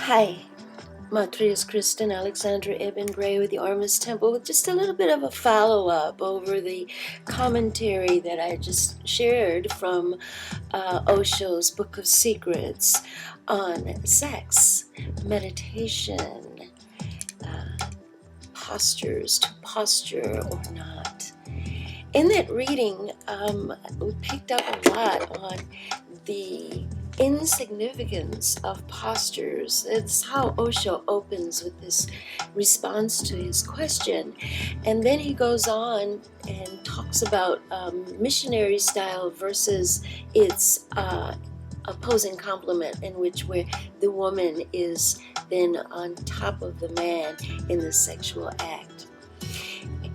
Hi, Matreus KRSTN Alexandra Ibn Bray with the Ormus Temple with just a little bit of a follow-up over the commentary that I just shared from Osho's Book of Secrets on sex, meditation, postures, to posture or not. In that reading, we picked up a lot on the insignificance of postures. It's how Osho opens with this response to his question. And then he goes on and talks about missionary style versus its opposing complement, in which where the woman is then on top of the man in the sexual act,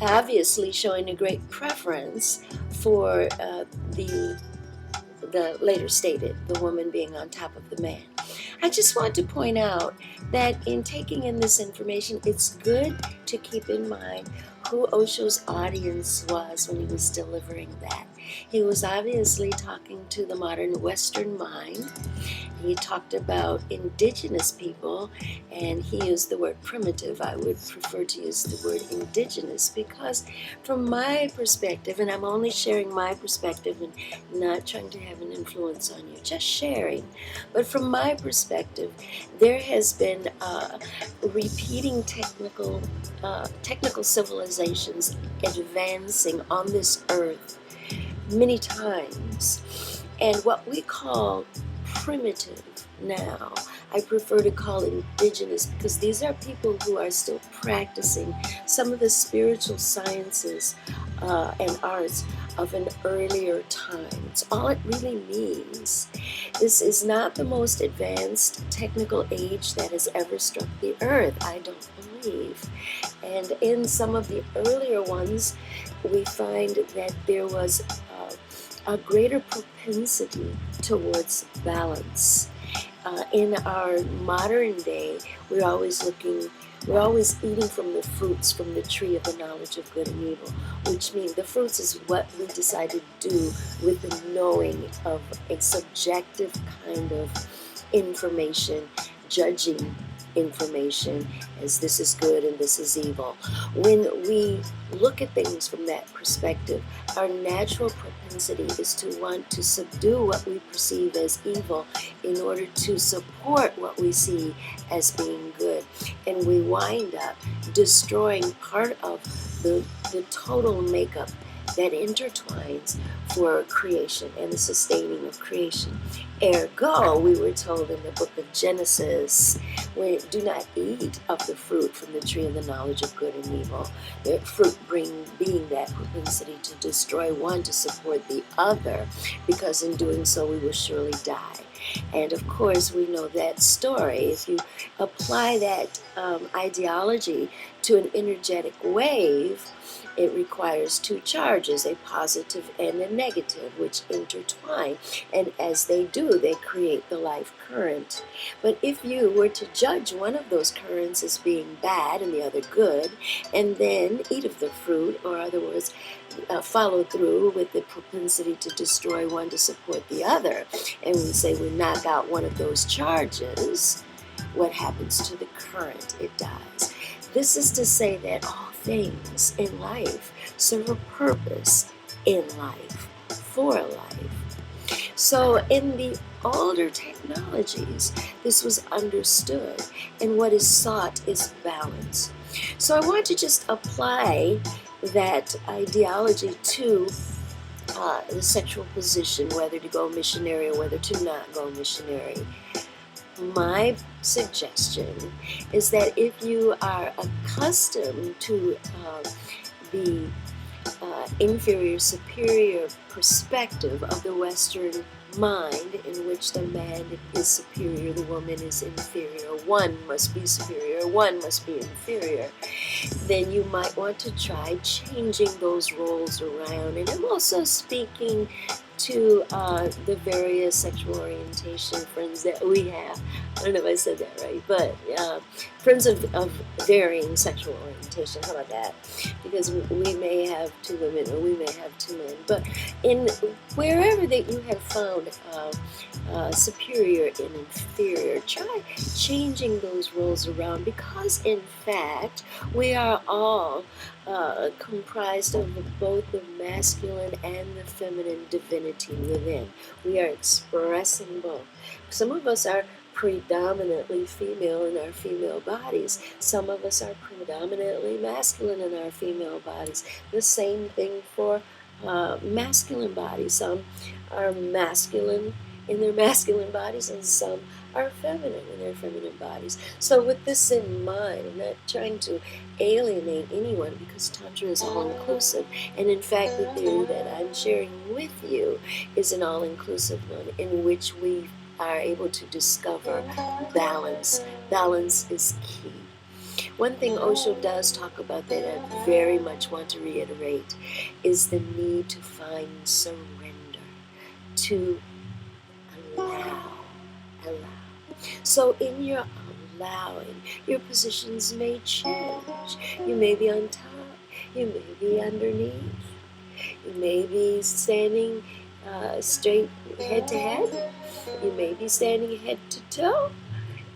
obviously showing a great preference for the later stated, the woman being on top of the man. I just want to point out that in taking in this information, it's good to keep in mind who Osho's audience was when he was delivering that. He was obviously talking to the modern Western mind. He talked about indigenous people, and he used the word primitive. I would prefer to use the word indigenous because from my perspective, and I'm only sharing my perspective and not trying to have an influence on you, just sharing. But from my perspective, there has been repeating technical civilizations advancing on this earth many times. And what we call primitive now, I prefer to call indigenous, because these are people who are still practicing some of the spiritual sciences and arts of an earlier time. It's all it really means. This is not the most advanced technical age that has ever struck the earth, I don't believe. And in some of the earlier ones, we find that there was a greater propensity towards balance. In our modern day, we're always eating from the fruits from the tree of the knowledge of good and evil, which means the fruits is what we decide to do with the knowing of a subjective kind of information, judging information as this is good and this is evil. When we look at things from that perspective, our natural propensity is to want to subdue what we perceive as evil in order to support what we see as being good. And we wind up destroying part of the total makeup that intertwines for creation and the sustaining of creation. Ergo, we were told in the book of Genesis, do not eat of the fruit from the tree of the knowledge of good and evil. The fruit being that propensity to destroy one to support the other, because in doing so we will surely die. And of course, we know that story. If you apply that ideology to an energetic wave, it requires two charges, a positive and a negative, which intertwine. And as they do, they create the life current. But if you were to judge one of those currents as being bad and the other good, and then eat of the fruit, or other words, follow through with the propensity to destroy one to support the other, and we say we knock out one of those charges, what happens to the current? It dies. This is to say that all things in life serve a purpose in life, for life. So in the older technologies, this was understood, and what is sought is balance. So I want to just apply that ideology to the sexual position, whether to go missionary or whether to not go missionary. My suggestion is that if you are accustomed to the inferior superior perspective of the Western mind, in which the man is superior, the woman is inferior, one must be superior, one must be inferior, then you might want to try changing those roles around. And I'm also speaking to the various sexual orientation friends that we have. I don't know if I said that right, but friends of varying sexual orientation. How about that? Because we may have two women or we may have two men, but in wherever that you have found superior and inferior, try changing those roles around, because in fact we are all comprised of both the masculine and the feminine divinity within. We are expressing both. Some of us are predominantly female in our female bodies. Some of us are predominantly masculine in our female bodies. The same thing for masculine bodies. Some are masculine in their masculine bodies, and some are feminine in their feminine bodies. So with this in mind, I'm not trying to alienate anyone, because Tantra is all-inclusive. And in fact, the theory that I'm sharing with you is an all-inclusive one, in which we are able to discover balance. Balance is key. One thing Osho does talk about that I very much want to reiterate is the need to find surrender, to allow. So in your allowing, your positions may change. You may be on top, you may be underneath, you may be standing straight head to head, you may be standing head to toe.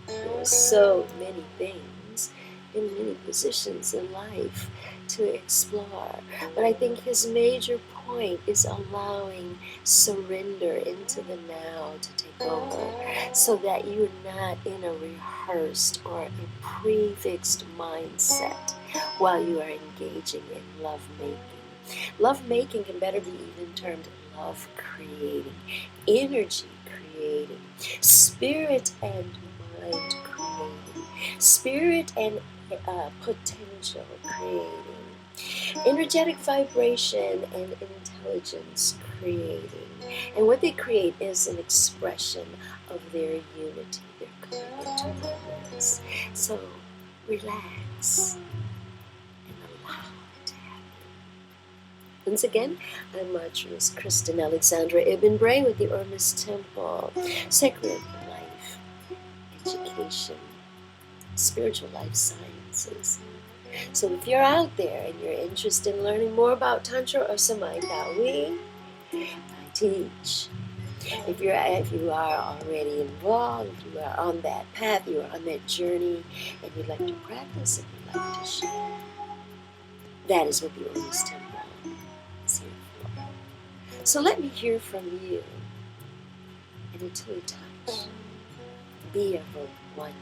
There are so many things in many positions in life to explore. But I think his major point is allowing surrender into the now to take over, so that you're not in a rehearsed or a prefixed mindset while you are engaging in lovemaking. Lovemaking can better be even termed love creating, energy creating, spirit and mind creating, spirit and potential creating, energetic vibration and intelligence creating. And what they create is an expression of their unity. They're coming into oneness. So relax and allow it to happen. Once again, I'm Matreus KRSTN Alexandra Ibn Bray with the Ormus Temple. Sacred life, education, spiritual life sciences. So if you're out there and you're interested in learning more about Tantra or Samai I teach. If you are already involved, if you are on that path, you are on that journey, and you'd like to practice and you'd like to share, that is what the Ormus Temple is here for. So let me hear from you. And until we touch, be ever one.